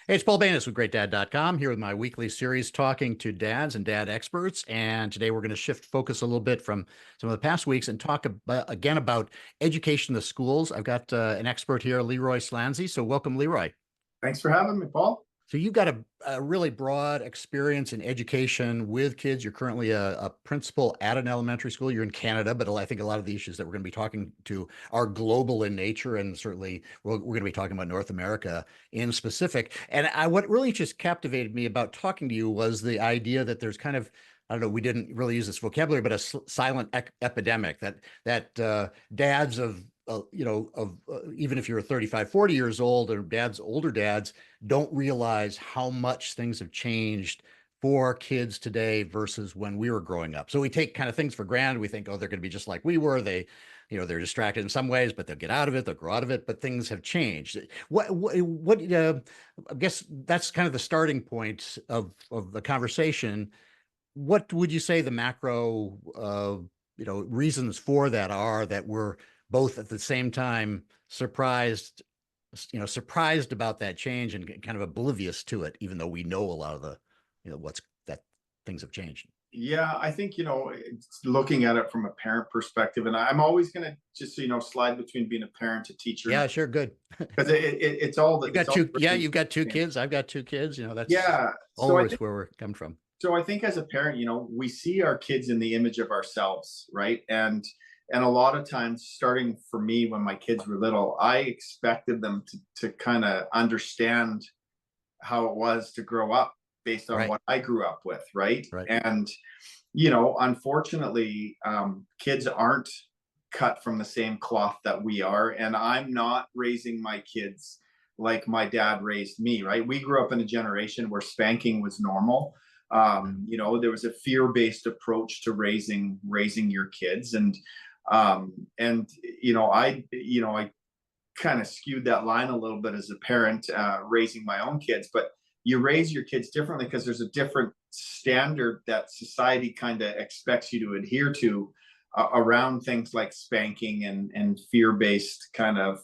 Hey, it's Paul Banis with GreatDad.com here with my weekly series talking to dads and dad experts. And today we're going to shift focus a little bit from some of the past weeks and talk again about education in the schools. I've got an expert here, Leroy Slanzi. So welcome, Leroy. Thanks for having me, Paul. So you've got a really broad experience in education with kids. You're currently a principal at an elementary school. You're in Canada, but I think a lot of the issues that we're going to be talking to are global in nature, and certainly we're going to be talking about North America in specific. And what really just captivated me about talking to you was the idea that there's kind of, I don't know, we didn't really use this vocabulary, but a silent epidemic that dads of even if you're 35, 40 years old, or older dads don't realize how much things have changed for kids today versus when we were growing up. So we take kind of things for granted. We think, oh, they're going to be just like we were. They're distracted in some ways, but they'll get out of it. They'll grow out of it. But things have changed. I guess that's kind of the starting point of the conversation. What would you say the macro, reasons for that are, that we're both at the same time surprised about that change and kind of oblivious to it, even though we know a lot of the, things have changed? Yeah, I think, it's looking at it from a parent perspective, and I'm always going to just, slide between being a parent, a teacher. Yeah, sure. Good. Because it's all that. You've got two kids. I've got two kids, that's where we're coming from. So I think as a parent, we see our kids in the image of ourselves, right? And a lot of times, starting for me when my kids were little, I expected them to kind of understand how it was to grow up based on what I grew up with, right? And, unfortunately, kids aren't cut from the same cloth that we are. And I'm not raising my kids like my dad raised me, right? We grew up in a generation where spanking was normal. There was a fear-based approach to raising your kids. I kind of skewed that line a little bit as a parent, raising my own kids. But you raise your kids differently because there's a different standard that society kind of expects you to adhere to around things like spanking and fear-based kind of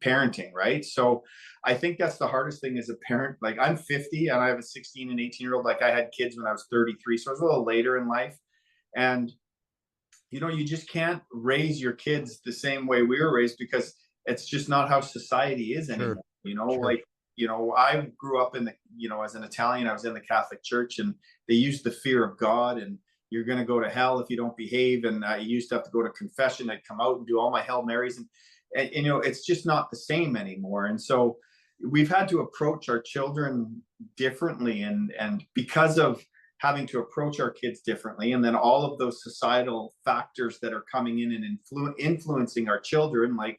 parenting, right? So I think that's the hardest thing as a parent. Like, I'm 50 and I have a 16 and 18-year-old. Like, I had kids when I was 33, so I was a little later in life. And you just can't raise your kids the same way we were raised, because it's just not how society is anymore. Sure. I grew up in as an Italian, I was in the Catholic Church, and they used the fear of God, and you're going to go to hell if you don't behave. And I used to have to go to confession. I'd come out and do all my Hail Marys, and it's just not the same anymore. And so we've had to approach our children differently, and because of having to approach our kids differently, and then all of those societal factors that are coming in and influencing our children, like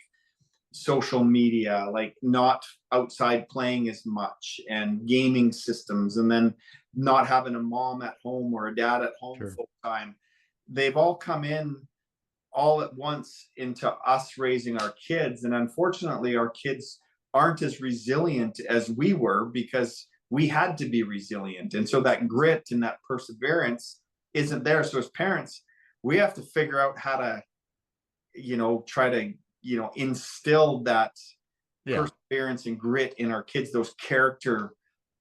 social media, like not outside playing as much, and gaming systems, and then not having a mom at home or a dad at home full time. They've all come in all at once into us raising our kids. And unfortunately, our kids aren't as resilient as we were, because we had to be resilient. And so that grit and that perseverance isn't there. So as parents, we have to figure out how to, try to, instill that perseverance and grit in our kids, those character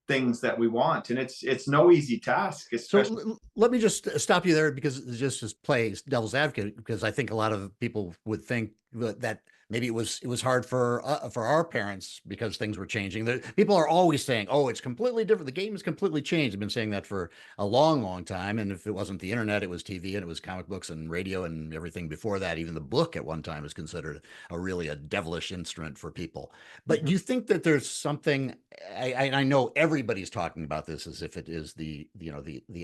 things that we want. And it's no easy task. So let me just stop you there, because just play devil's advocate, because I think a lot of people would think that maybe it was hard for our parents because things were changing. People are always saying, oh, it's completely different. The game has completely changed. I've been saying that for a long, long time. And if it wasn't the internet, it was TV, and it was comic books and radio and everything before that. Even the book at one time was considered a devilish instrument for people. But do you think that there's something, I know everybody's talking about this as if it is the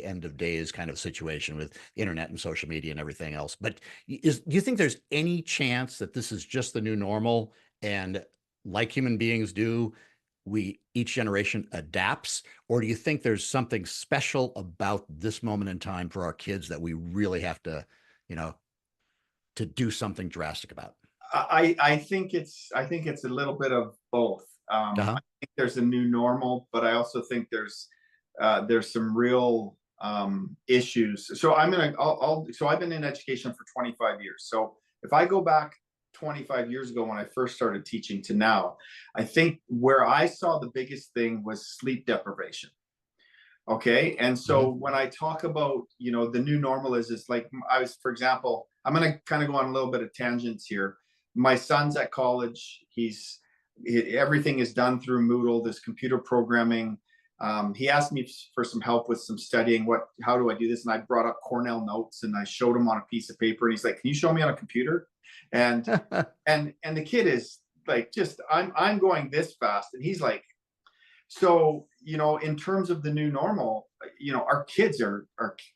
end of days kind of situation with internet and social media and everything else. But do you think there's any chance that this is just the new normal, and like human beings do, each generation adapts? Or do you think there's something special about this moment in time for our kids that we really have to do something drastic about? I think it's a little bit of both. I think there's a new normal, but I also think there's some real issues. So I've been in education for 25 years. So if I go back 25 years ago when I first started teaching to now, I think where I saw the biggest thing was sleep deprivation. Okay. And so Mhm. when I talk about, the new normal is like for example, I'm going to kind of go on a little bit of tangents here. My son's at college. Everything is done through Moodle, this computer programming. He asked me for some help with some studying. How do I do this? And I brought up Cornell notes and I showed him on a piece of paper. And he's like, "Can you show me on a computer?" And the kid is like, I'm going this fast, and he's like, so, in terms of the new normal, our kids are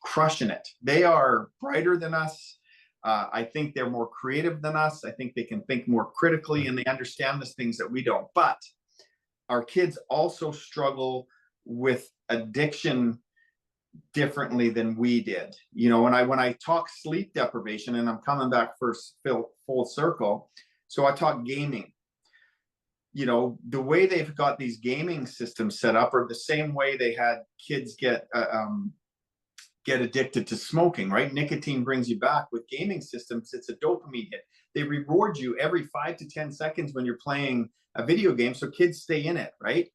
crushing it. They are brighter than us. I think they're more creative than us. I think they can think more critically and they understand the things that we don't. But our kids also struggle with addiction differently than we did. When I talk sleep deprivation, and I'm coming back first full circle. So I talk gaming. The way they've got these gaming systems set up are the same way they had kids get addicted to smoking, right? Nicotine brings you back. With gaming systems, it's a dopamine hit. They reward you every 5 to 10 seconds when you're playing a video game, so kids stay in it, right?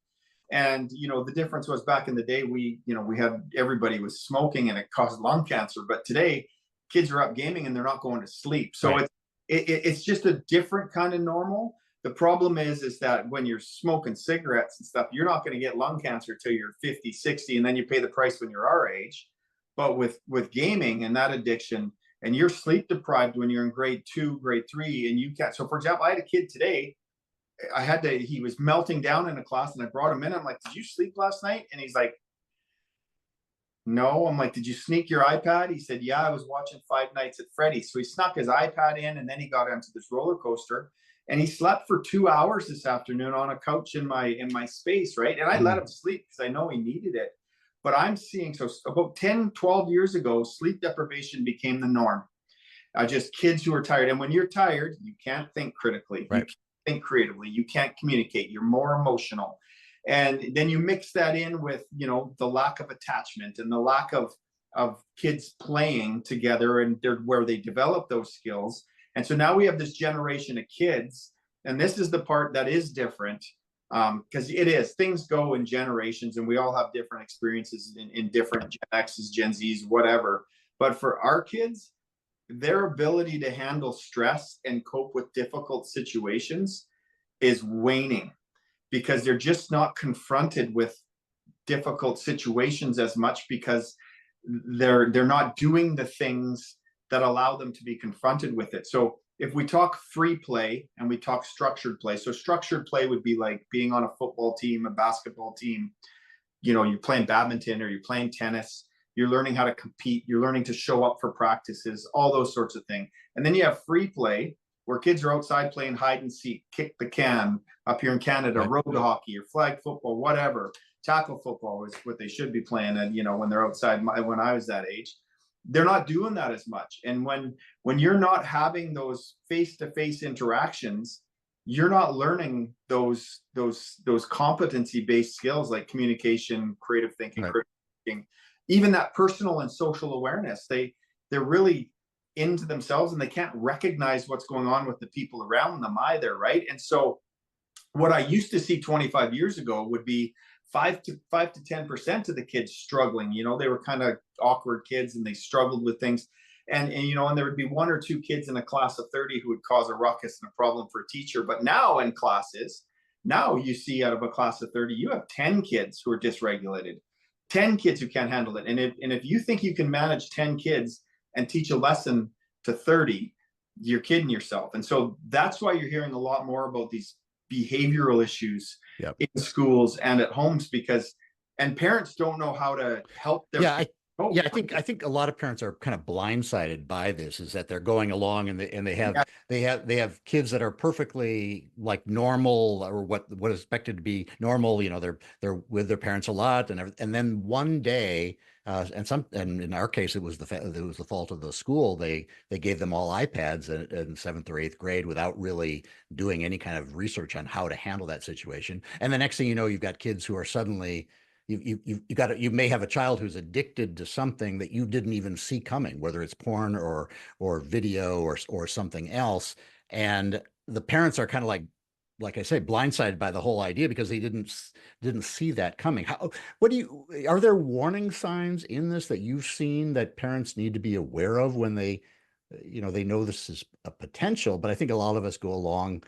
And the difference was back in the day, we had everybody was smoking and it caused lung cancer, but today kids are up gaming and they're not going to sleep. So Right. it's just a different kind of normal. The problem is that when you're smoking cigarettes and stuff, you're not going to get lung cancer till you're 50, 60, and then you pay the price when you're our age. But with gaming and that addiction, and you're sleep deprived when you're in grade 2, grade 3, and you can't. So, for example, I had a kid today. He was melting down in a class, and I brought him in. I'm like, "Did you sleep last night?" And he's like, "No." I'm like, "Did you sneak your iPad?" He said, "Yeah, I was watching Five Nights at Freddy's." So he snuck his iPad in, and then he got into this roller coaster, and he slept for 2 hours this afternoon on a couch in my space, right? And I let Mm. him sleep because I know he needed it. But I'm seeing, so about 10, 12 years ago, sleep deprivation became the norm. Just kids who are tired. And when you're tired, you can't think critically. You Right. can't think creatively. You can't communicate. You're more emotional. And then you mix that in with, the lack of attachment and the lack of kids playing together and where they develop those skills. And so now we have this generation of kids, and this is the part that is different, because things go in generations, and we all have different experiences in different Gen X's, Gen Z's, whatever. But for our kids, their ability to handle stress and cope with difficult situations is waning because they're just not confronted with difficult situations as much because they're not doing the things that allow them to be confronted with it. So if we talk free play and we talk structured play, so structured play would be like being on a football team, a basketball team, you're playing badminton or you're playing tennis, you're learning how to compete, you're learning to show up for practices, all those sorts of things. And then you have free play where kids are outside playing hide and seek, kick the can, up here in Canada, Right. road hockey or flag football, whatever. Tackle football is what they should be playing. And when they're outside, when I was that age, they're not doing that as much. And when you're not having those face-to-face interactions, you're not learning those competency-based skills like communication, creative thinking, Right. critical thinking, even that personal and social awareness. They're really into themselves and they can't recognize what's going on with the people around them either, right? And so what I used to see 25 years ago would be 5 to 10% of the kids struggling. They were kind of awkward kids and they struggled with things. And there would be 1 or 2 kids in a class of 30 who would cause a ruckus and a problem for a teacher. But now in classes, now you see out of a class of 30, you have 10 kids who are dysregulated, 10 kids who can't handle it. And if you think you can manage 10 kids and teach a lesson to 30, you're kidding yourself. And so that's why you're hearing a lot more about these behavioral issues Yep. in schools and at homes and parents don't know how to help their Yeah. kids cope. Yeah, I think a lot of parents are kind of blindsided by this, is that they're going along and they have kids that are perfectly like normal, or what is expected to be normal. They're with their parents a lot, and then one day, and in our case it was the fault of the school. They gave them all iPads in seventh or eighth grade without really doing any kind of research on how to handle that situation. And the next thing you know, you've got kids who are suddenly you may have a child who's addicted to something that you didn't even see coming, whether it's porn or video or something else. And the parents are kind of like I say, blindsided by the whole idea because they didn't see that coming. What do are there warning signs in this that you've seen that parents need to be aware of when they know this is a potential, but I think a lot of us go along,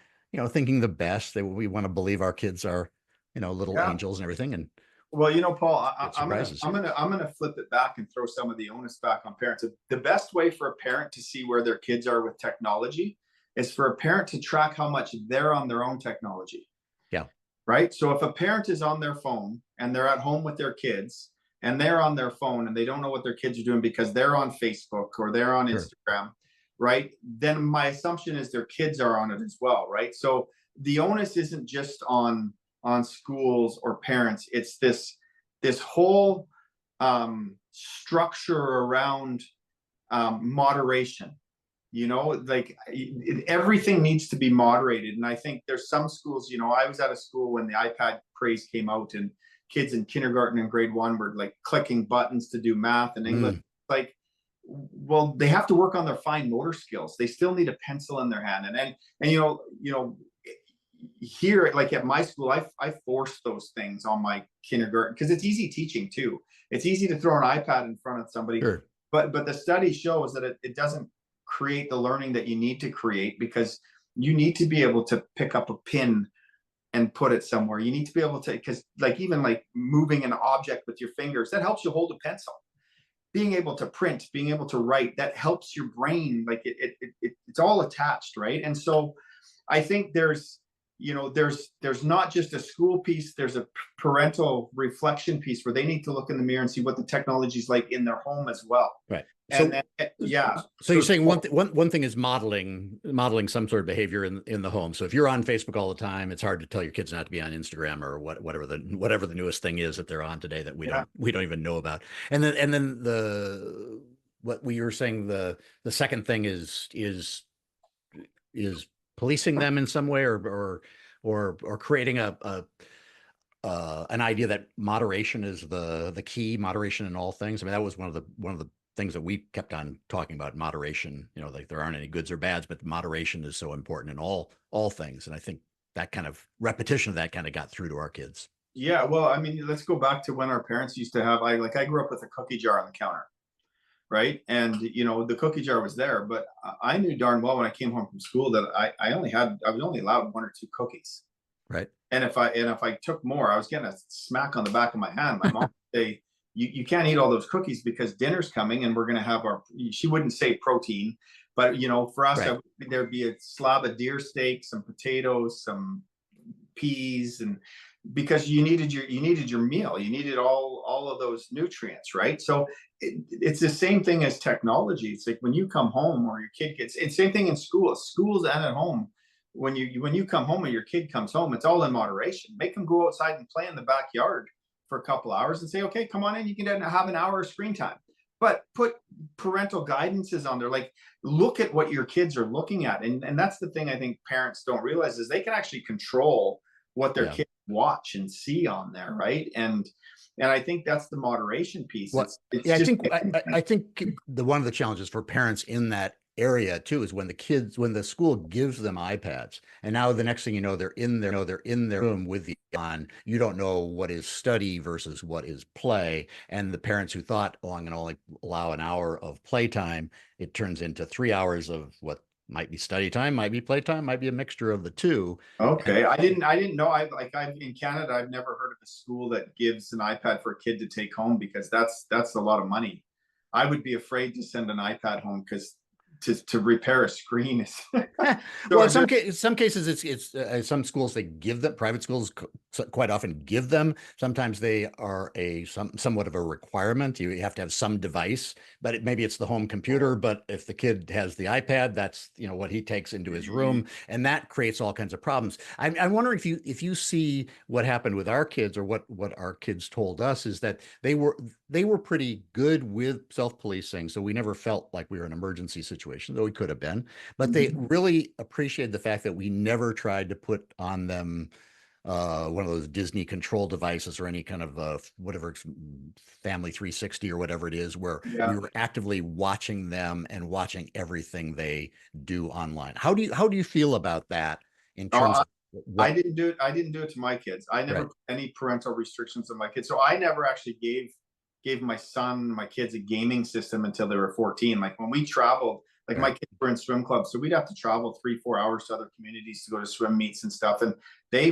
thinking the best, that we want to believe our kids are, little Yeah. angels and everything, and Well, Paul, get I'm gonna surprises. flip it back and throw some of the onus back on parents. The best way for a parent to see where their kids are with technology is for a parent to track how much they're on their own technology. Yeah, Right. So if a parent is on their phone and they're at home with their kids and they're on their phone and they don't know what their kids are doing because they're on Facebook or they're on sure. Instagram, right? Then my assumption is their kids are on it as well, right? So the onus isn't just on schools or parents. It's this whole structure around moderation. Like everything needs to be moderated. And I think there's some schools, I was at a school when the iPad craze came out and kids in kindergarten and grade 1 were like clicking buttons to do math and English. Like, well, they have to work on their fine motor skills. They still need a pencil in their hand. And here, like at my school, I force those things on my kindergarten because it's easy teaching too. It's easy to throw an iPad in front of somebody, Sure. but the study shows that it doesn't create the learning that you need to create, because you need to be able to pick up a pin and put it somewhere. You need to be able to, because like even like moving an object with your fingers, that helps you hold a pencil. Being able to print, being able to write, that helps your brain. Like it's all attached, right? And so I think there's not just a school piece, there's a parental reflection piece where they need to look in the mirror and see what the technology is like in their home as well. Right. And So, then, yeah. so you're saying one thing is modeling some sort of behavior in the home. So if you're on Facebook all the time, it's hard to tell your kids not to be on Instagram or whatever the newest thing is that they're on today that Yeah. we don't even know about. And then what we were saying, the second thing is policing them in some way, or creating an idea that moderation is the key, moderation in all things. I mean, that was one of the things that we kept on talking about, moderation. Like there aren't any goods or bads, but moderation is so important in all things. And I think that kind of repetition of that kind of got through to our kids. Yeah, well, I mean, let's go back to when our parents used to have. I grew up with a cookie jar on the counter, right? And the cookie jar was there, but I knew darn well when I came home from school that I was only allowed 1 or 2 cookies. Right. And if I took more, I was getting a smack on the back of my hand. My mom would say, you can't eat all those cookies because dinner's coming and we're going to have she wouldn't say protein, but for us, Right. there'd be a slab of deer steak, some potatoes, some peas, and because you needed your meal, you needed all of those nutrients, right? So it's the same thing as technology. It's like when you come home or your kid gets, it's same thing in schools and at home. When you come home and your kid comes home, it's all in moderation. Make them go outside and play in the backyard for a couple hours and say, okay, come on in, you can have an hour of screen time, but put parental guidances on there. Like, look at what your kids are looking at. And that's the thing I think parents don't realize, is they can actually control what their kids watch and see on there, right? And I think that's the moderation piece. What? It's Yeah, just I think one of the challenges for parents in that area too is when the school gives them iPads, and now the next thing you know, they're in their room with the on. You don't know what is study versus what is play, and the parents who thought, oh, I'm going to only allow an hour of playtime, it turns into 3 hours of what might be study time, might be playtime, might be a mixture of the two. okay. I didn't know. I've in Canada, I've never heard of a school that gives an iPad for a kid to take home, because that's a lot of money. I would be afraid to send an iPad home because to repair a screen is Well, in so some cases, it's some schools, they give them, private schools quite often give them. Sometimes they are somewhat of a requirement. You have to have some device, but maybe it's the home computer. But if the kid has the iPad, that's what he takes into his room, and that creates all kinds of problems. I'm wondering if you see what happened with our kids, or what our kids told us, is that they were pretty good with self-policing, so we never felt like we were in an emergency situation, though we could have been. But they really appreciated the fact that we never tried to put on them one of those Disney control devices or any kind of whatever Family 360 or whatever it is, where Yeah. we were actively watching them and watching everything they do online. How do you feel about that in terms Uh, of what? I didn't do it to my kids. I never Right. put any parental restrictions on my kids. So I never actually gave my kids a gaming system until they were 14. Like when we traveled, like my Right. kids were in swim clubs, so we'd have to travel 3-4 hours to other communities to go to swim meets and stuff. And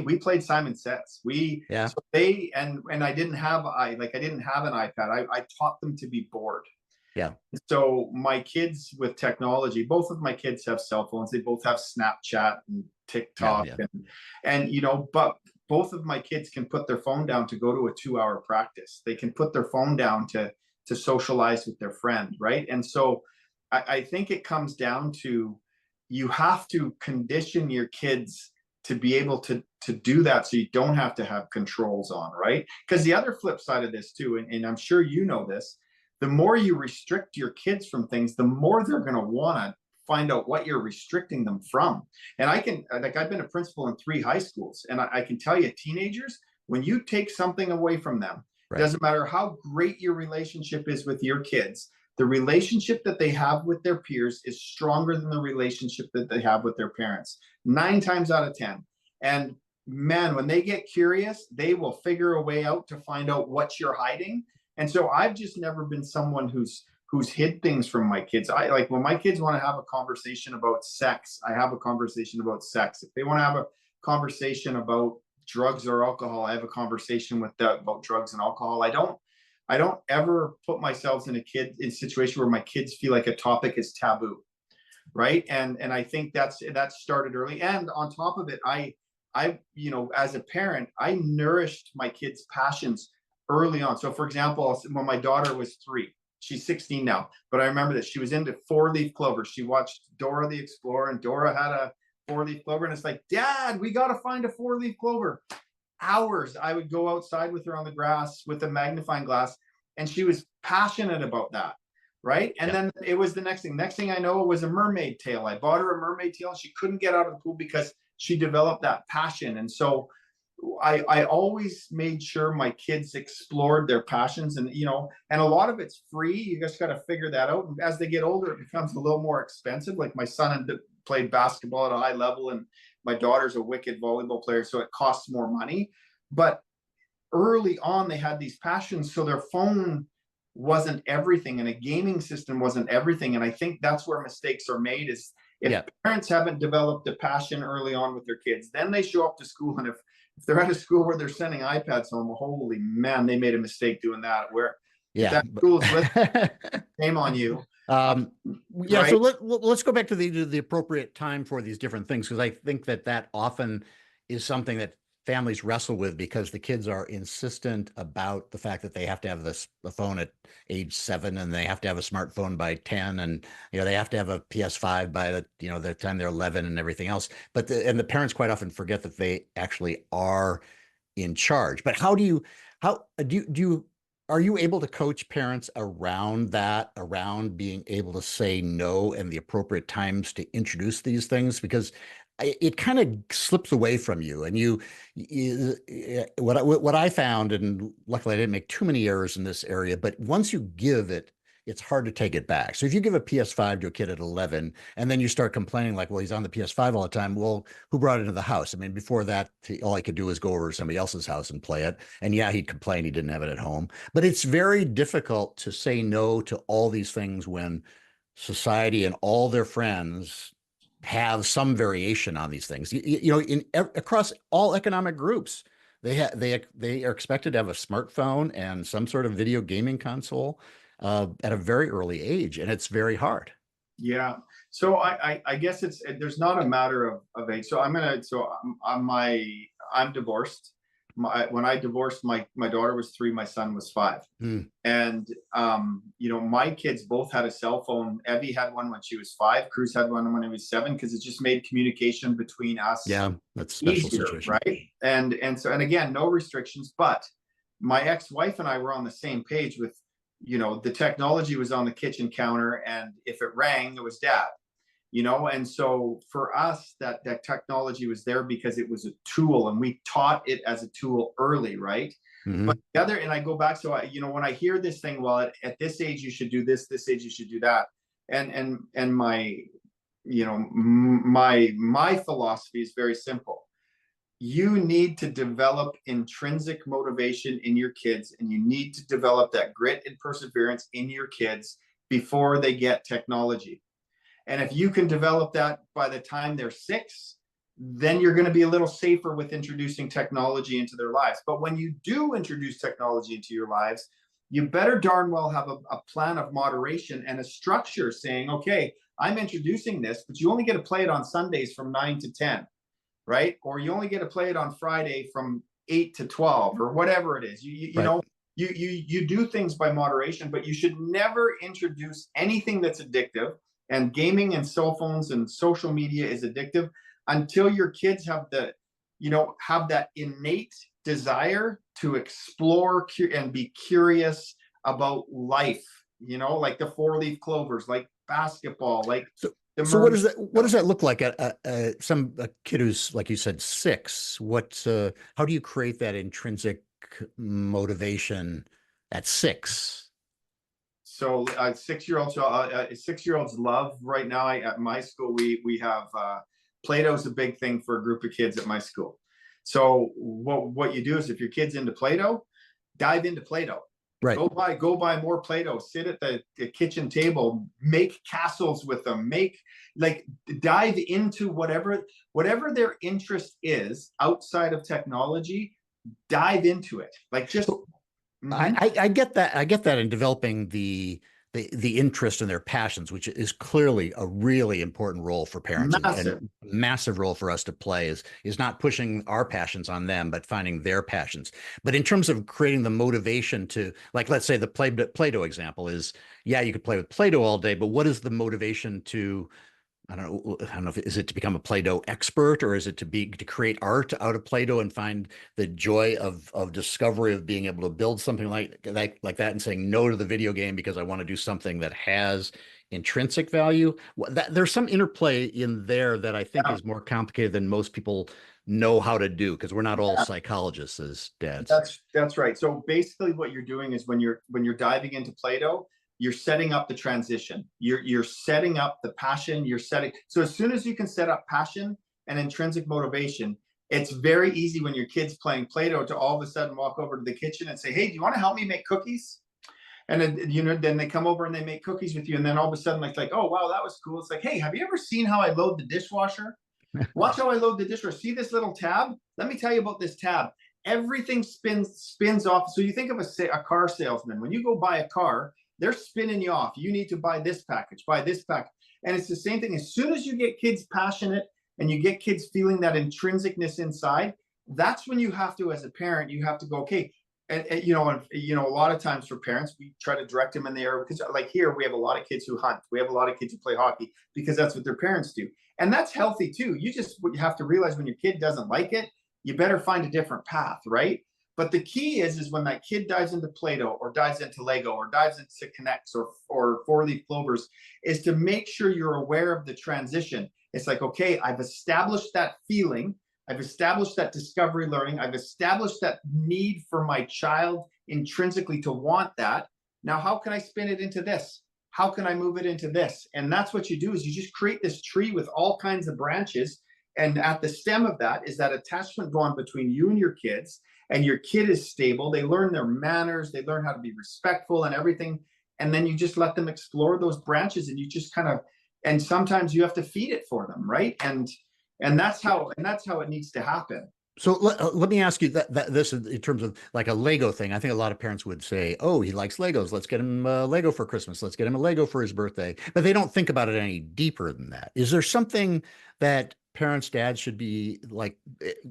we played Simon Says. Yeah. So they and I didn't have an iPad. I taught them to be bored. Yeah. So my kids with technology, both of my kids have cell phones. They both have Snapchat and Yeah. TikTok Yeah. and but both of my kids can put their phone down to go to a 2-hour practice. They can put their phone down to socialize with their friend, right? And so I think it comes down to you have to condition your kids to be able to do that so you don't have to have controls on, right? Because the other flip side of this too, and I'm sure you know this, the more you restrict your kids from things, the more they're going to want to find out what you're restricting them from. And I've been a principal in 3 high schools, and I can tell you, teenagers, when you take something away from them, it Right. doesn't matter how great your relationship is with your kids, the relationship that they have with their peers is stronger than the relationship that they have with their parents, 9 times out of 10. And man, when they get curious, they will figure a way out to find out what you're hiding. And so I've just never been someone who's hid things from my kids. I like when my kids want to have a conversation about sex, I have a conversation about sex. If they want to have a conversation about drugs or alcohol, I have a conversation with them about drugs and alcohol. I don't ever put myself in a situation where my kids feel like a topic is taboo, right? And I think that started early. And on top of it, as a parent, I nourished my kids' passions early on. So for example, when my daughter was 3, she's 16 now, but I remember that she was into 4-leaf clover. She watched Dora the Explorer, and Dora had a 4-leaf clover, and it's like, Dad, we got to find a 4-leaf clover. Hours I would go outside with her on the grass with a magnifying glass, and she was passionate about that, right? And Yeah. then it was the next thing I know, it was a mermaid tail. I bought her a mermaid tail. She couldn't get out of the pool because she developed that passion. And so I always made sure my kids explored their passions, and and a lot of it's free. You just got to figure that out. And as they get older, it becomes a little more expensive. Like my son played basketball at a high level, and my daughter's a wicked volleyball player, so it costs more money. But early on, they had these passions, so their phone wasn't everything, and a gaming system wasn't everything. And I think that's where mistakes are made, is if Yeah. parents haven't developed a passion early on with their kids, then they show up to school, and if they're at a school where they're sending iPads home, holy man, they made a mistake doing that. Where if Yeah. that school is listening, shame on you. Um, yeah, Right? so let's go back to the appropriate time for these different things, because I think that often is something that families wrestle with, because the kids are insistent about the fact that they have to have a phone at age 7, and they have to have a smartphone by 10, and they have to have a PS5 by the time they're 11 and everything else. But the parents quite often forget that they actually are in charge. But how do you are you able to coach parents around that, around being able to say no and the appropriate times to introduce these things? Because it kind of slips away from you. And what I found, and luckily I didn't make too many errors in this area, but once you give it, it's hard to take it back. So if you give a PS5 to a kid at 11, and then you start complaining like, well, he's on the PS5 all the time. Well, who brought it into the house? I mean, before that, all I could do was go over to somebody else's house and play it. And yeah, he'd complain he didn't have it at home. But it's very difficult to say no to all these things when society and all their friends have some variation on these things. Across all economic groups, they are expected to have a smartphone and some sort of video gaming console at a very early age, and it's very hard. Yeah. So I guess there's not a matter of age. So I'm divorced. When I divorced, my daughter was 3, my son was 5. Hmm. And my kids both had a cell phone. Evie had one when she was 5. Cruz had one when he was 7, because it just made communication between us Yeah, that's a special easier, situation. right? And again, no restrictions. But my ex-wife and I were on the same page with, the technology was on the kitchen counter, and if it rang, it was Dad. And so for us, that technology was there because it was a tool, and we taught it as a tool early, right? But the other, and I go back, so when I hear this thing, well, at this age you should do this age you should do that, and my my philosophy is very simple. You need to develop intrinsic motivation in your kids, and you need to develop that grit and perseverance in your kids before they get technology. And if you can develop that by the time they're 6, then you're going to be a little safer with introducing technology into their lives. But when you do introduce technology into your lives, you better darn well have a plan of moderation and a structure saying, okay, I'm introducing this, but you only get to play it on Sundays from 9 to 10, right? Or you only get to play it on Friday from 8 to 12, or whatever it is. You do things by moderation, but you should never introduce anything that's addictive. And gaming and cell phones and social media is addictive until your kids have that innate desire to explore and be curious about life, like the 4-leaf clovers, like basketball, like so what does that look like at some kid who's, like you said, 6? How do you create that intrinsic motivation at 6? So 6-year-olds love right now. At my school, we have Play-Doh is a big thing for a group of kids at my school. So what you do is, if your kid's into Play-Doh, dive into Play-Doh. Right. Go buy more Play-Doh. Sit at the kitchen table, make castles with them. Dive into whatever their interest is outside of technology. Dive into it. I get that. I get that in developing the interest in their passions, which is clearly a really important role for parents, and massive role for us to play is not pushing our passions on them, but finding their passions. But in terms of creating the motivation to, like, let's say the Play-Doh example is, yeah, you could play with Play-Doh all day, but what is the motivation to, I don't know, is it to become a Play-Doh expert, or is it to create art out of Play-Doh and find the joy of discovery of being able to build something like that, and saying no to the video game because I want to do something that has intrinsic value? There's some interplay in there that I think is more complicated than most people know how to do, because we're not all psychologists as dads. That's right. So basically what you're doing is, when you're diving into Play-Doh, you're setting up the transition. You're setting up the passion. So as soon as you can set up passion and intrinsic motivation, it's very easy when your kid's playing Play-Doh to all of a sudden walk over to the kitchen and say, hey, do you want to help me make cookies? And then they come over and they make cookies with you. And then all of a sudden, like, oh, wow, that was cool. It's like, hey, have you ever seen how I load the dishwasher? Watch how I load the dishwasher. See this little tab? Let me tell you about this tab. Everything spins off. So you think of a car salesman. When you go buy a car, they're spinning you off. You need to buy this package, buy this package. And it's the same thing. As soon as you get kids passionate and you get kids feeling that intrinsicness inside, that's when you have to, as a parent, you have to go, okay. And a lot of times for parents, we try to direct them in the area, because like here, we have a lot of kids who hunt. We have a lot of kids who play hockey because that's what their parents do. And that's healthy too. You have to realize, when your kid doesn't like it, you better find a different path, right? But the key is when that kid dives into Play-Doh, or dives into Lego, or dives into Connects, or 4-leaf clovers, is to make sure you're aware of the transition. It's like, okay, I've established that feeling. I've established that discovery learning. I've established that need for my child intrinsically to want that. Now, how can I spin it into this? How can I move it into this? And that's what you do, is you just create this tree with all kinds of branches. And at the stem of that is that attachment bond between you and your kids. And your kid is stable. They learn their manners. They learn how to be respectful and everything. And then you just let them explore those branches, and you just and sometimes you have to feed it for them, right? And that's how it needs to happen. So let me ask you this in terms of like a Lego thing. I think a lot of parents would say, oh, he likes Legos. Let's get him a Lego for Christmas. Let's get him a Lego for his birthday. But they don't think about it any deeper than that. Is there something that parents, dads should be like,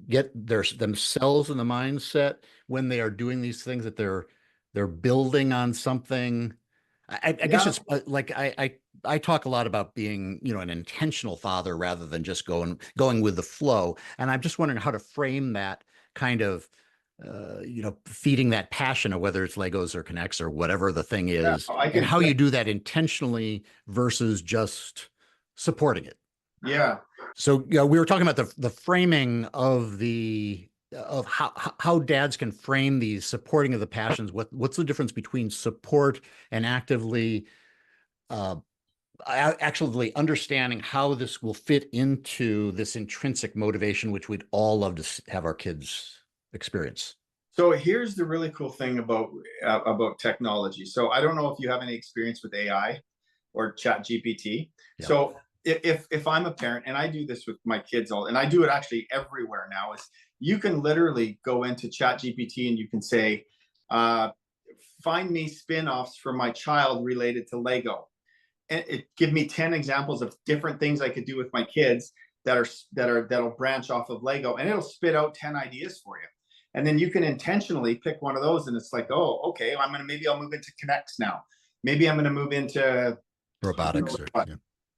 get themselves in the mindset when they are doing these things, that they're building on something? I guess it's like I talk a lot about being, an intentional father rather than just going with the flow. And I'm just wondering how to frame that kind of, feeding that passion, of whether it's Legos or Connects or whatever the thing is, and how you do that intentionally versus just supporting it. Yeah. So, we were talking about the framing of how dads can frame the supporting of the passions. What's the difference between support and uh, actually understanding how this will fit into this intrinsic motivation, which we'd all love to have our kids experience? So here's the really cool thing about technology. So I don't know if you have any experience with AI or Chat GPT. Yeah. So if I'm a parent, and I do this with my kids and I do it actually everywhere now, is you can literally go into Chat GPT and you can say, find me spin-offs for my child related to Lego. And it give me 10 examples of different things I could do with my kids that'll branch off of Lego, and it'll spit out 10 ideas for you. And then you can intentionally pick one of those, and it's like, oh, okay, maybe I'll move into Connects now. Maybe I'm gonna move into robotics,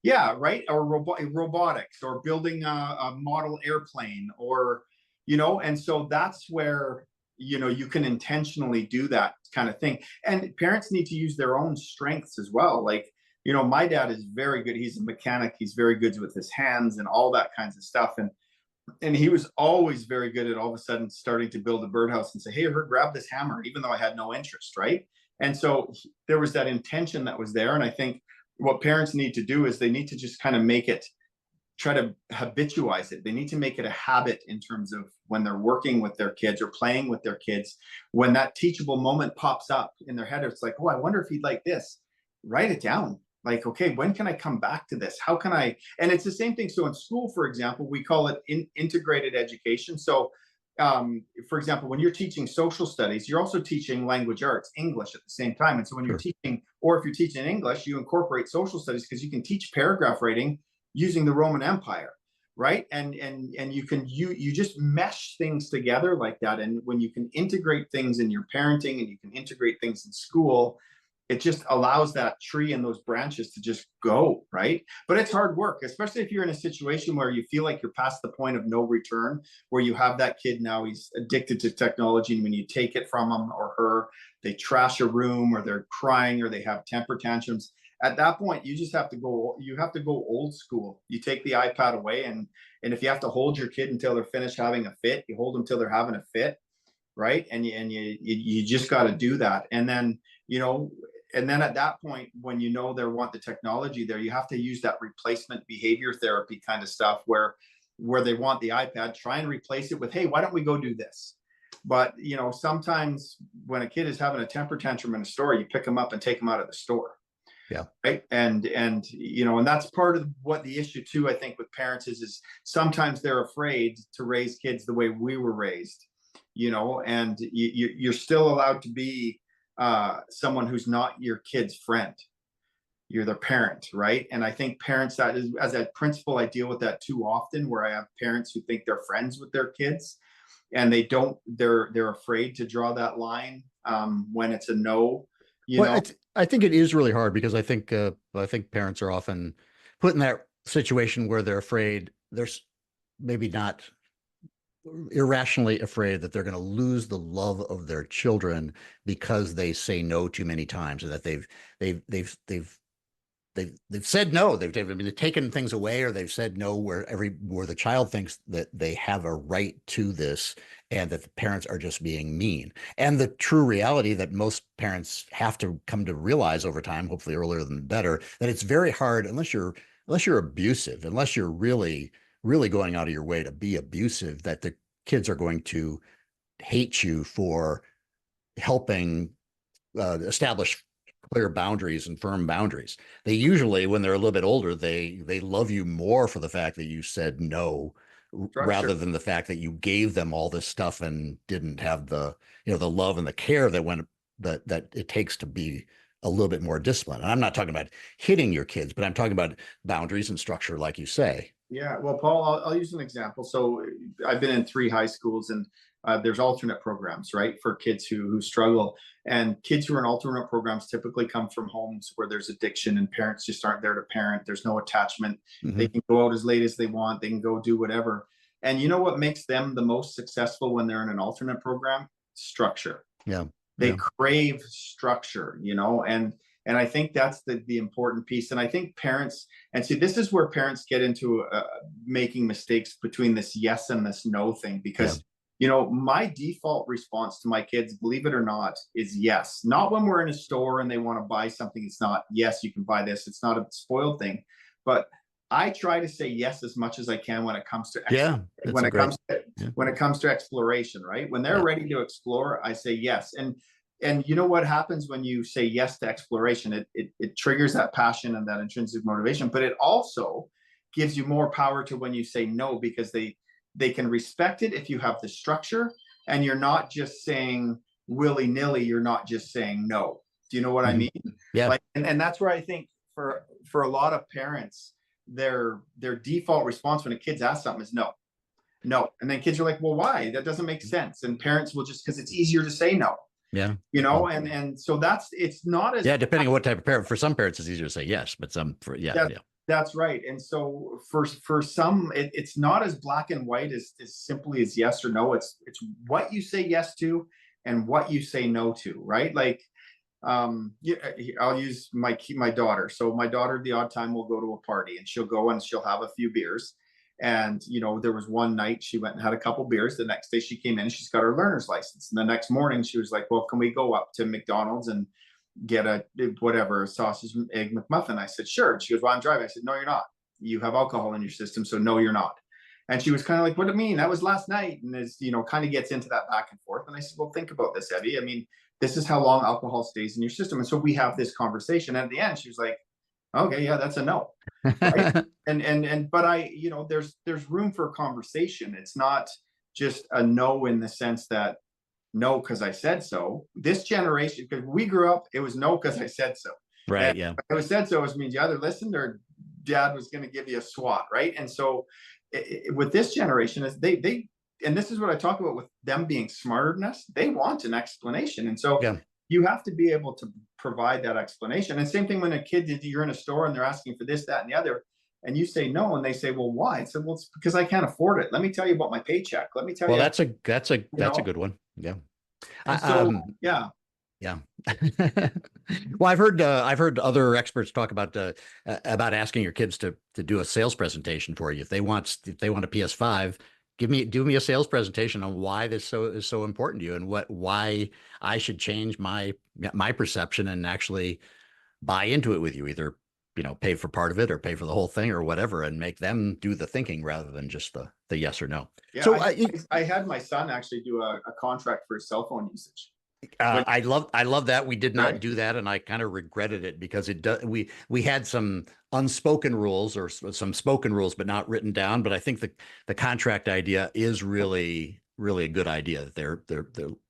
yeah, right, or robotics, or building a model airplane, or and so that's where you can intentionally do that kind of thing. And parents need to use their own strengths as well. Like, my dad is very good. He's a mechanic. He's very good with his hands and all that kinds of stuff. And he was always very good at all of a sudden starting to build a birdhouse and say, hey, grab this hammer, even though I had no interest, right? And so there was that intention that was there. And I think what parents need to do is they need to just kind of try to habituize it. They need to make it a habit in terms of when they're working with their kids or playing with their kids, when that teachable moment pops up in their head, it's like, oh, I wonder if he'd like this. Write it down. Like, okay, when can I come back to this? How can I? And it's the same thing. So in school, for example, we call it integrated education. So, for example, when you're teaching social studies, you're also teaching language arts, English at the same time. And so when you're teaching, or if you're teaching English, you incorporate social studies because you can teach paragraph writing using the Roman Empire, right? And you just mesh things together like that. And when you can integrate things in your parenting and you can integrate things in school, it just allows that tree and those branches to just go, right? But it's hard work, especially if you're in a situation where you feel like you're past the point of no return, where you have that kid now, he's addicted to technology, and when you take it from him or her, they trash a room, or they're crying, or they have temper tantrums. At that point, you just have to go old school. You take the iPad away, and if you have to hold your kid until they're finished having a fit, you hold them till they're having a fit, right? And you just got to do that. And then, and then at that point, when they want the technology there, you have to use that replacement behavior therapy kind of stuff where they want the iPad, try and replace it with, hey, why don't we go do this? But, sometimes when a kid is having a temper tantrum in a store, you pick them up and take them out of the store. Yeah. Right. And that's part of what the issue too, I think, with parents is sometimes they're afraid to raise kids the way we were raised, and you're still allowed to be someone who's not your kid's friend. You're their parent, right? And I think parents, that is, as a principal, I deal with that too often, where I have parents who think they're friends with their kids, and they're afraid to draw that line when it's a no. I think it is really hard because I think parents are often put in that situation where they're afraid. They're maybe not irrationally afraid that they're going to lose the love of their children because they say no too many times, and that they've said no. They've taken things away, or they've said no where the child thinks that they have a right to this, and that the parents are just being mean. And the true reality that most parents have to come to realize over time, hopefully earlier than better, that it's very hard unless you're abusive, unless you're really going out of your way to be abusive, that the kids are going to hate you for helping establish clear boundaries and firm boundaries. They usually, when they're a little bit older, they love you more for the fact that you said no, rather than the fact that you gave them all this stuff and didn't have the love and the care that it takes to be a little bit more disciplined. And I'm not talking about hitting your kids, but I'm talking about boundaries and structure, like you say. Yeah, well, Paul, I'll use an example. So I've been in 3 high schools, and there's alternate programs, right, for kids who struggle. And kids who are in alternate programs typically come from homes where there's addiction and parents just aren't there to parent. There's no attachment. Mm-hmm. They can go out as late as they want. They can go do whatever. And you know what makes them the most successful when they're in an alternate program? Structure. Yeah. They crave structure, and And I think that's the important piece. And I think parents, and see, this is where parents get into making mistakes between this yes and this no thing, because you know, my default response to my kids, believe it or not, is yes. Not when we're in a store and they want to buy something. It's not, yes, you can buy this. It's not a spoiled thing. But I try to say yes as much as I can when it comes to when it comes to exploration, right? When they're ready to explore, I say yes. And you know what happens when you say yes to exploration? It triggers that passion and that intrinsic motivation, but it also gives you more power to when you say no, because they can respect it if you have the structure and you're not just saying willy-nilly, you're not just saying no. Do you know what I mean? Yeah. Like, and that's where I think for a lot of parents, their default response when a kid's asked something is no. And then kids are like, well, why? That doesn't make sense. And parents will just, because it's easier to say no. Yeah. You know, and so it's not as depending on what type of parent. For some parents, it's easier to say yes, but some That's right. And so for some, it's not as black and white as simply as yes or no. It's what you say yes to and what you say no to, right? Like, I'll use my daughter. So my daughter, the odd time, will go to a party and she'll go and she'll have a few beers. And, you know, there was one night she went and had a couple beers. The next day she came in and she's got her learner's license. And the next morning she was like, well, can we go up to McDonald's and get a sausage egg McMuffin? I said, sure. And she goes, well, I'm driving. I said, no, you're not. You have alcohol in your system. So no, you're not. And she was kind of like, what do you mean? That was last night. And is, you know, kind of gets into that back and forth. And I said, well, think about this, Evie. I mean, this is how long alcohol stays in your system. And so we have this conversation. And at the end, she was like, okay, yeah, that's a no. Right? But you know, there's room for conversation. It's not just a no in the sense that no, because I said so. This generation, because we grew up, it was no, because I said so. Right. And yeah. If it was said so, it means you either listened or dad was going to give you a swat. Right. And so with this generation, is they, and this is what I talk about with them being smarter than us, they want an explanation. And so you have to be able to provide that explanation. And same thing when a kid, you're in a store and they're asking for this, that, and the other, and you say no, and they say, well, why? I said, well, it's because I can't afford it. Let me tell you about my paycheck. Let me tell you. Well, that's a good one. Yeah. Yeah. Well, I've heard other experts talk about asking your kids to do a sales presentation for you. If they want a PS5, do me a sales presentation on why this is so important to you and why I should change my perception and actually buy into it with you, either, you know, pay for part of it or pay for the whole thing or whatever, and make them do the thinking rather than just the yes or no. Yeah, so I had my son actually do a contract for his cell phone usage. I love that. We did not do that, and I kind of regretted it because we had some unspoken rules or some spoken rules, but not written down. But I think the contract idea is really a good idea. There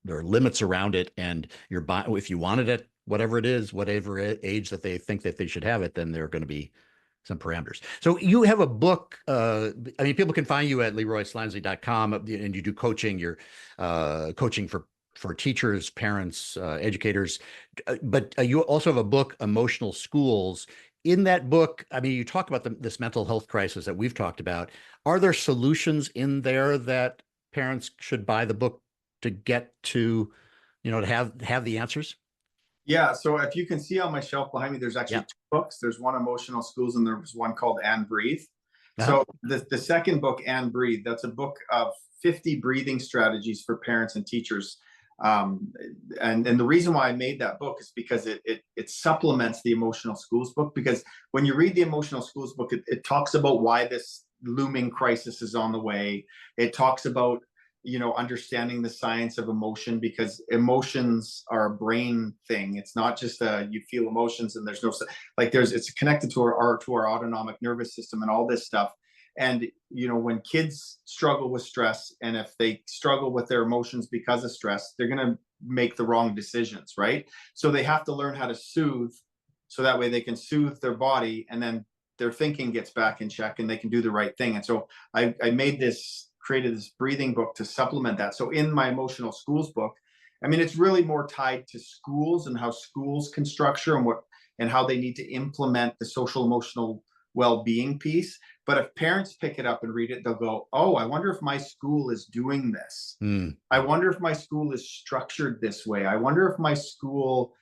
are limits around it, and you're buying, if you want it at whatever age that they think that they should have it, then there are going to be some parameters. So you have a book. I mean, people can find you at LeroySlanzi.com, and you do coaching. You're coaching for teachers, parents, educators, but you also have a book, Emotional Schools. In that book, I mean, you talk about this mental health crisis that we've talked about. Are there solutions in there that parents should buy the book to get to, you know, to have the answers? Yeah. So if you can see on my shelf behind me, there's actually two books. There's one, Emotional Schools, and there's one called And Breathe. So the second book, And Breathe, that's a book of 50 breathing strategies for parents and teachers. And the reason why I made that book is because it supplements the Emotional Schools book. Because when you read the Emotional Schools book, it talks about why this looming crisis is on the way. It talks about, you know, understanding the science of emotion, because emotions are a brain thing. It's not just you feel emotions and there's no, like it's connected to our autonomic nervous system and all this stuff. And, you know, when kids struggle with stress, and if they struggle with their emotions because of stress, they're going to make the wrong decisions, right? So they have to learn how to soothe, so that way they can soothe their body, and then their thinking gets back in check and they can do the right thing. And so I created this breathing book to supplement that. So in my Emotional Schools book, I mean, it's really more tied to schools and how schools can structure and how they need to implement the social emotional well-being piece. But if parents pick it up and read it, they'll go, oh, I wonder if my school is doing this. I wonder if my school is structured this way. I wonder if my school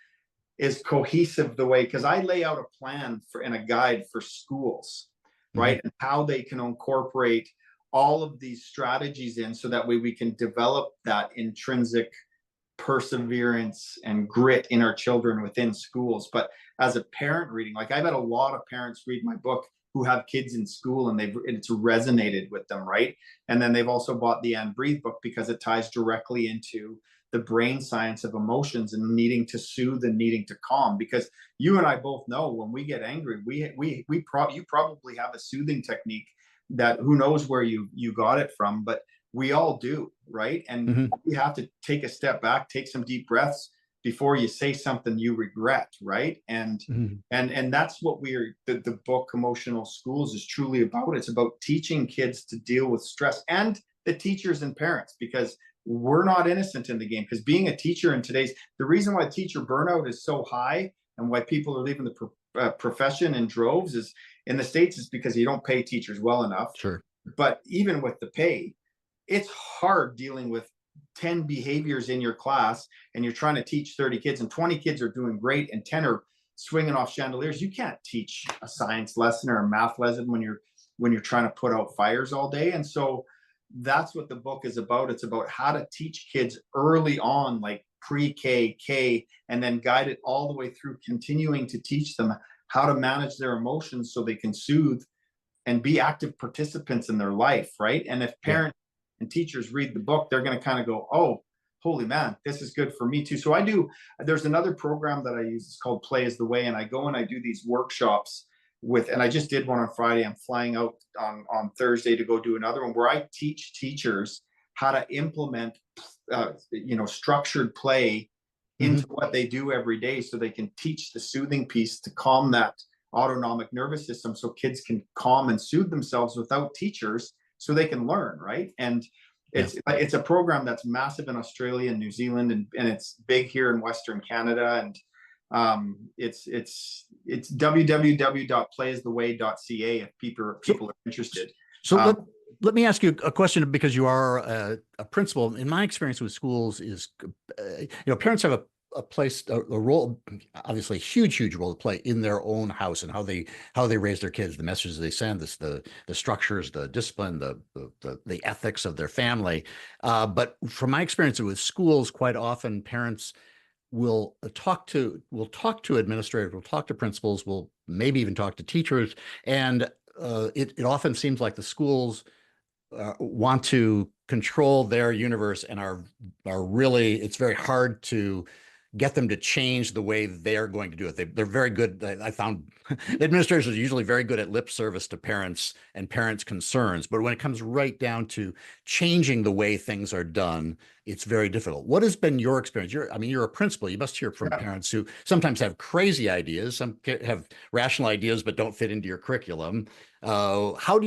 is cohesive the way, because I lay out a plan for and a guide for schools, right? Mhm. And how they can incorporate all of these strategies in, so that way we can develop that intrinsic perseverance and grit in our children within schools. But as a parent reading, like I've had a lot of parents read my book who have kids in school, and it's resonated with them, right? And then they've also bought the And Breathe book because it ties directly into the brain science of emotions and needing to soothe and needing to calm. Because you and I both know when we get angry, you probably have a soothing technique that who knows where you got it from, but we all do, right? And Mhm. you have to take a step back, take some deep breaths before you say something you regret, right? Mhm. And that's what the book Emotional Schools is truly about. It's about teaching kids to deal with stress, and the teachers and parents, because we're not innocent in the game. Because being a teacher in the reason why teacher burnout is so high and why people are leaving the profession in droves is in the States is because you don't pay teachers well enough. Sure. But even with the pay, it's hard dealing with 10 behaviors in your class, and you're trying to teach 30 kids, and 20 kids are doing great and 10 are swinging off chandeliers. You can't teach a science lesson or a math lesson when you're trying to put out fires all day. And so that's what the book is about. It's about how to teach kids early on, like pre-K, K, and then guide it all the way through, continuing to teach them how to manage their emotions so they can soothe and be active participants in their life, right? And if Yeah. parents and teachers read the book, they're going to kind of go, oh, holy man, this is good for me too. So there's another program that I use. It's called Play is the Way. And I go and I do these workshops and I just did one on Friday. I'm flying out on Thursday to go do another one where I teach teachers how to implement, structured play into Mhm. what they do every day, so they can teach the soothing piece to calm that autonomic nervous system, so kids can calm and soothe themselves without teachers, so they can learn, right? And Yeah. it's a program that's massive in Australia and New Zealand, and it's big here in Western Canada. And it's www.playistheway.ca if So, people are interested. so um, let me ask you a question, because you are a principal. In my experience with schools is, parents have a place, a role, obviously a huge role to play in their own house and how they raise their kids, the messages they send, the structures, the discipline, the ethics of their family. But from my experience with schools, quite often parents will talk to administrators, will talk to principals, will maybe even talk to teachers, and it often seems like the schools want to control their universe and are really, it's very hard to get them to change the way they're going to do it. They're very good. I found administrators are usually very good at lip service to parents and parents' concerns, but when it comes right down to changing the way things are done, it's very difficult. What has been your experience? You're a principal. You must hear from yeah. parents who sometimes have crazy ideas, some have rational ideas but don't fit into your curriculum. What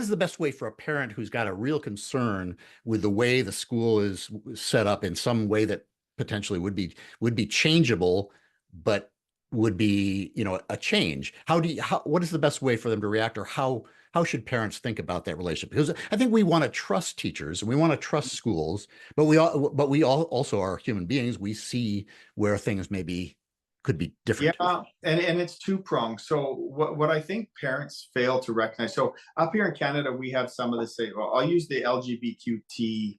is the best way for a parent who's got a real concern with the way the school is set up in some way that potentially would be changeable, but would be, a change? What is the best way for them to react, or how should parents think about that relationship? Because I think we want to trust teachers and we want to trust schools, but we all also are human beings. We see where things maybe could be different. Yeah, and it's two pronged. So what I think parents fail to recognize. So up here in Canada, we have some of the say. Well, I'll use the LGBTQ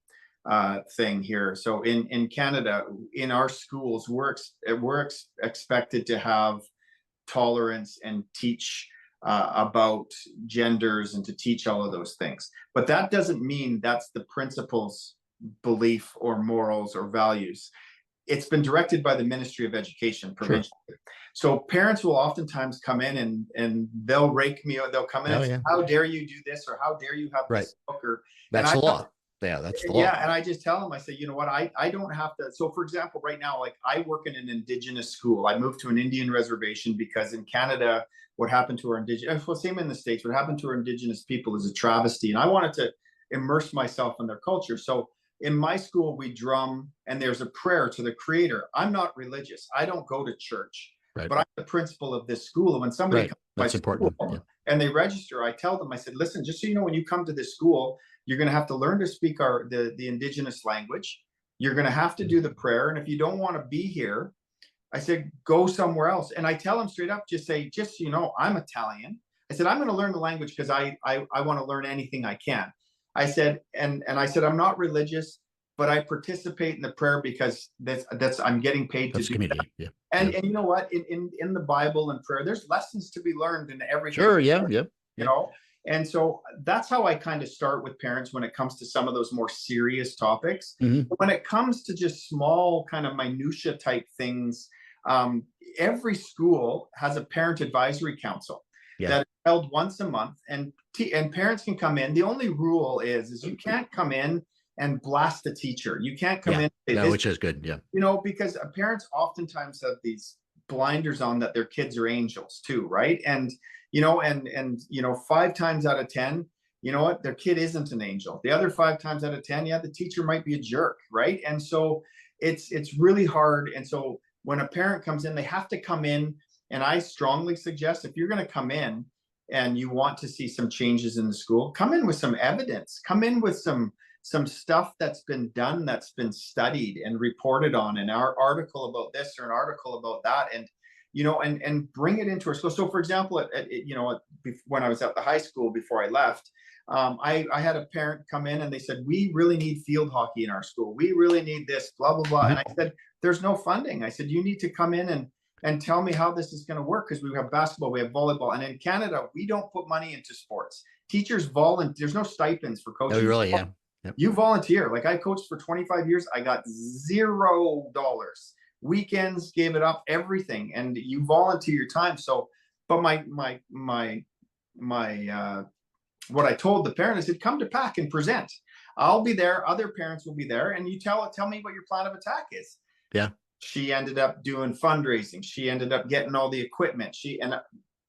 thing here. So in Canada, in our schools, we're expected to have tolerance and teach about genders and to teach all of those things. But that doesn't mean that's the principal's belief or morals or values. It's been directed by the Ministry of Education Sure. provincially. So parents will oftentimes come in and they'll rake me. They'll come in Oh and say, yeah. "How dare you do this?" or "How dare you have Right. this book?" Or and That's I the law. Yeah, that's the law. yeah, and I just tell them, I say, you know what, I don't have to. So for example, right now, like I work in an Indigenous school. I moved to an Indian reservation because in Canada, what happened to our Indigenous, well, same in the States, what happened to our Indigenous people is a travesty. And I wanted to immerse myself in their culture. So in my school, we drum and there's a prayer to the creator. I'm not religious. I don't go to church, Right. but I'm the principal of this school. And when somebody Right. comes to my That's school important. Yeah. and they register, I tell them, I said, listen, just so you know, when you come to this school, you're going to have to learn to speak the indigenous language. You're going to have to do the prayer. And if you don't want to be here, I said, go somewhere else. And I tell them straight up, just say, just so you know, I'm Italian. I said, I'm going to learn the language because I want to learn anything I can. I said, and I said, I'm not religious, but I participate in the prayer because that's I'm getting paid to do community. that. Yeah. And you know what? In the Bible and prayer, there's lessons to be learned in everything. Sure. Yeah. You know, and so that's how I kind of start with parents when it comes to some of those more serious topics. When it comes to just small kind of minutia type things, every school has a parent advisory council that is held once a month, and parents can come in. The only rule is you can't come in and blast the teacher. You can't come in and say, which is good. Yeah. You know, because parents oftentimes have these blinders on that their kids are angels too, right? And you know, and you know, 5 times out of 10, you know what, their kid isn't an angel. The other 5 times out of 10, the teacher might be a jerk, right? And so it's really hard. And so when a parent comes in, they have to come in. And I strongly suggest, if you're going to come in and you want to see some changes in the school, come in with some evidence, come in with some stuff that's been done, that's been studied and reported on, an article about this or an article about that, and you know, and bring it into our school. So for example, you know, when I was at the high school before I left, I had a parent come in and they said, we really need field hockey in our school, we really need this, blah blah blah. And I said, there's no funding. I said, you need to come in and tell me how this is going to work, because we have basketball, we have volleyball, and in Canada we don't put money into sports. Teachers volunteer. There's no stipends for coaches. Oh, really? Yeah. Yep. You volunteer. Like I coached for 25 years. I got $0. Weekends, gave it up, everything. And you volunteer your time. So, but my what I told the parent, I said, come to PAC and present. I'll be there. Other parents will be there. And you tell me what your plan of attack is. Yeah. She ended up doing fundraising. She ended up getting all the equipment.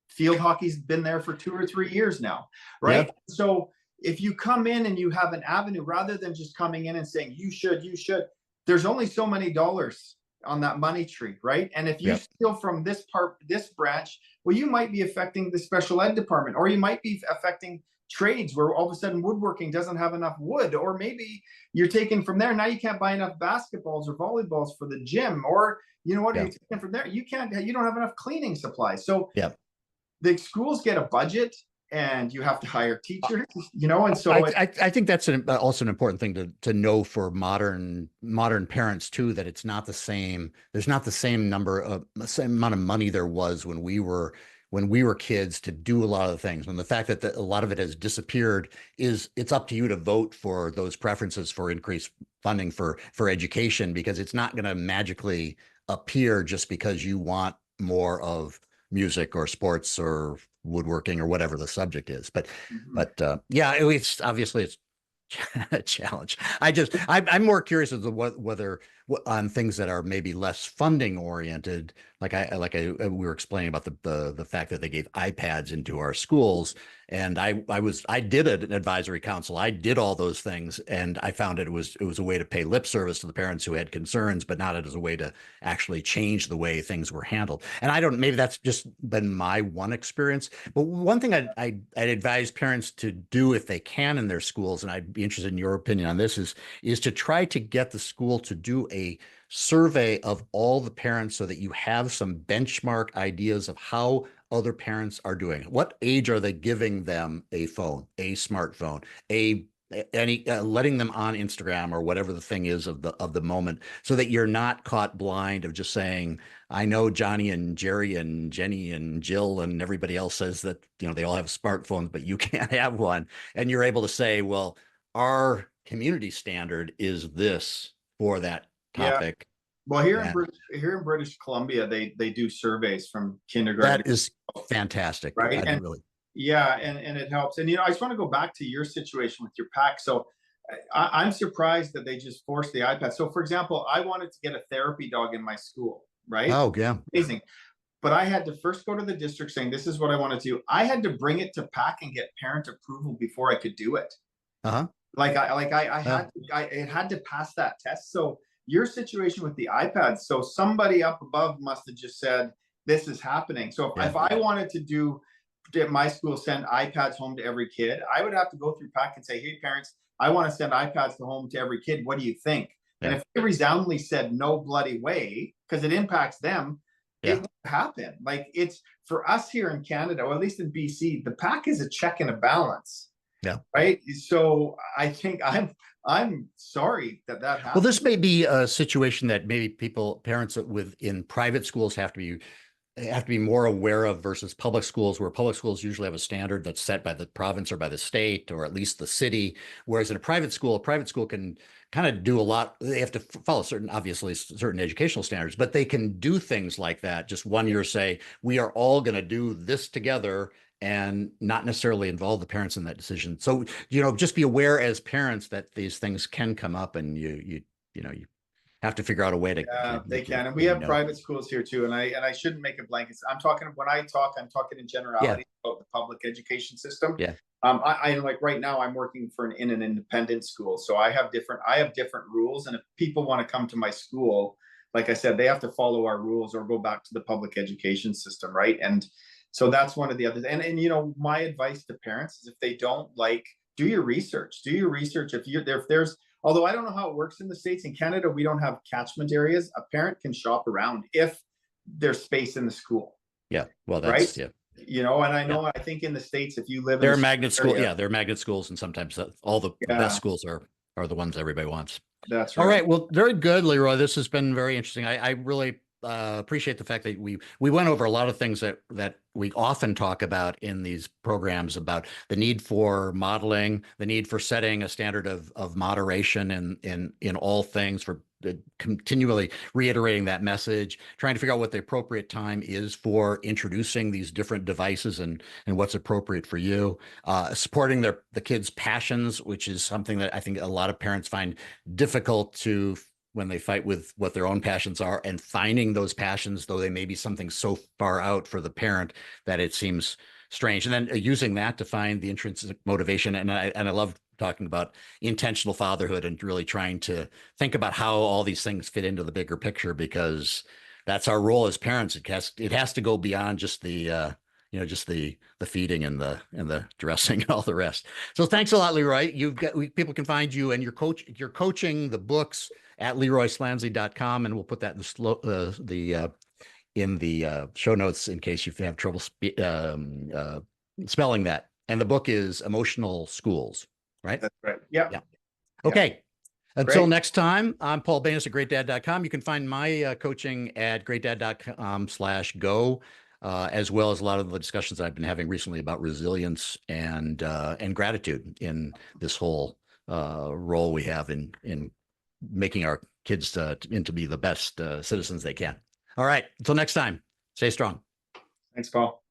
Field hockey's been there for 2 or 3 years now. Right. Yep. So if you come in and you have an avenue, rather than just coming in and saying, you should, there's only so many dollars on that money tree, right? And if you steal from this branch, well, you might be affecting the special ed department, or you might be affecting trades where all of a sudden woodworking doesn't have enough wood, or maybe you're taking from there. Now you can't buy enough basketballs or volleyballs for the gym, or you know what, you're taking from there. You don't have enough cleaning supplies. So the schools get a budget, and you have to hire teachers, you know, and so I think that's also an important thing to know for modern parents too, that it's not the same. There's not the same amount of money there was when we were kids to do a lot of the things. And the fact that a lot of it has disappeared it's up to you to vote for those preferences for increased funding for education, because it's not going to magically appear just because you want more of music or sports or woodworking or whatever the subject is. But it's obviously it's a challenge. I'm more curious as to whether on things that are maybe less funding oriented, we were explaining about the fact that they gave iPads into our schools, and I did an advisory council. I did all those things, and I found it was a way to pay lip service to the parents who had concerns, but not as a way to actually change the way things were handled. And maybe that's just been my one experience. But one thing I'd advise parents to do if they can in their schools, and I'd be interested in your opinion on this, is to try to get the school to do a survey of all the parents so that you have some benchmark ideas of how other parents are doing. What age are they giving them a phone, a smartphone, letting them on Instagram or whatever the thing is of the moment, so that you're not caught blind of just saying, I know Johnny and Jerry and Jenny and Jill and everybody else says that, you know, they all have smartphones, but you can't have one. And you're able to say, well, our community standard is this for that topic. Yeah. Well, here in British Columbia, they do surveys from kindergarten. That is fantastic, right? And really. Yeah, and it helps. And you know, I just want to go back to your situation with your pack. So I'm surprised that they just forced the iPad. So for example, I wanted to get a therapy dog in my school, right? Oh yeah, amazing. But I had to first go to the district saying, this is what I want to do. I had to bring it to PAC and get parent approval before I could do it. It had to pass that test. So your situation with the iPad, so somebody up above must have just said, this is happening. So if I wanted to do at my school, send iPads home to every kid, I would have to go through PAC and say, hey parents, I want to send iPads home to every kid. What do you think? And Yeah. if they resoundingly said no bloody way, because it impacts them, Yeah. it won't happen. Like, it's for us here in Canada, or at least in BC, the pack is a check and a balance. Yeah. Right. So I think I'm sorry that happened. Well, this may be a situation that maybe parents in private schools have to be more aware of versus public schools, where public schools usually have a standard that's set by the province or by the state or at least the city. Whereas in a private school can kind of do a lot. They have to follow certain educational standards, but they can do things like that. Just 1 year say, we are all going to do this together, and not necessarily involve the parents in that decision. So, just be aware as parents that these things can come up, and you have to figure out a way to. Yeah, they can, and we have private schools here too. And I shouldn't make a blanket. I'm talking I'm talking in generality about the public education system. Yeah. I like right now I'm working in an independent school, so I have different rules. And if people want to come to my school, like I said, they have to follow our rules or go back to the public education system, right? And so that's one of the others. And my advice to parents is, if they don't do your research. Do your research. If there's, although I don't know how it works in the States. In Canada, we don't have catchment areas. A parent can shop around if there's space in the school. Yeah. Well, that's right. Yeah. And I know, I think in the States, if you live there in are magnet schools. Yeah, there are magnet schools, and sometimes all the best schools are the ones everybody wants. That's right. All right. Well, very good, Leroy. This has been very interesting. I really appreciate the fact that we went over a lot of things that we often talk about in these programs, about the need for modeling, the need for setting a standard of moderation in all things, for continually reiterating that message, trying to figure out what the appropriate time is for introducing these different devices and what's appropriate for you, supporting the kids' passions, which is something that I think a lot of parents find difficult when they fight with what their own passions are, and finding those passions, though they may be something so far out for the parent that it seems strange. And then using that to find the intrinsic motivation. And I love talking about intentional fatherhood and really trying to think about how all these things fit into the bigger picture, because that's our role as parents. It has to go beyond just the feeding and the dressing and all the rest. So thanks a lot, Leroy. People can find you, and you're coaching the books at LeroySlanzi.com, and we'll put that in the show notes in case you have trouble spelling that. And the book is Emotional Schools, right? That's right. Yep. Yeah. Okay. Yep. Until next time, I'm Paul Banis at GreatDad.com. You can find my coaching at GreatDad.com/go, as well as a lot of the discussions I've been having recently about resilience and gratitude in this whole role we have in making our kids to be the best citizens they can. All right. Until next time, stay strong. Thanks, Paul.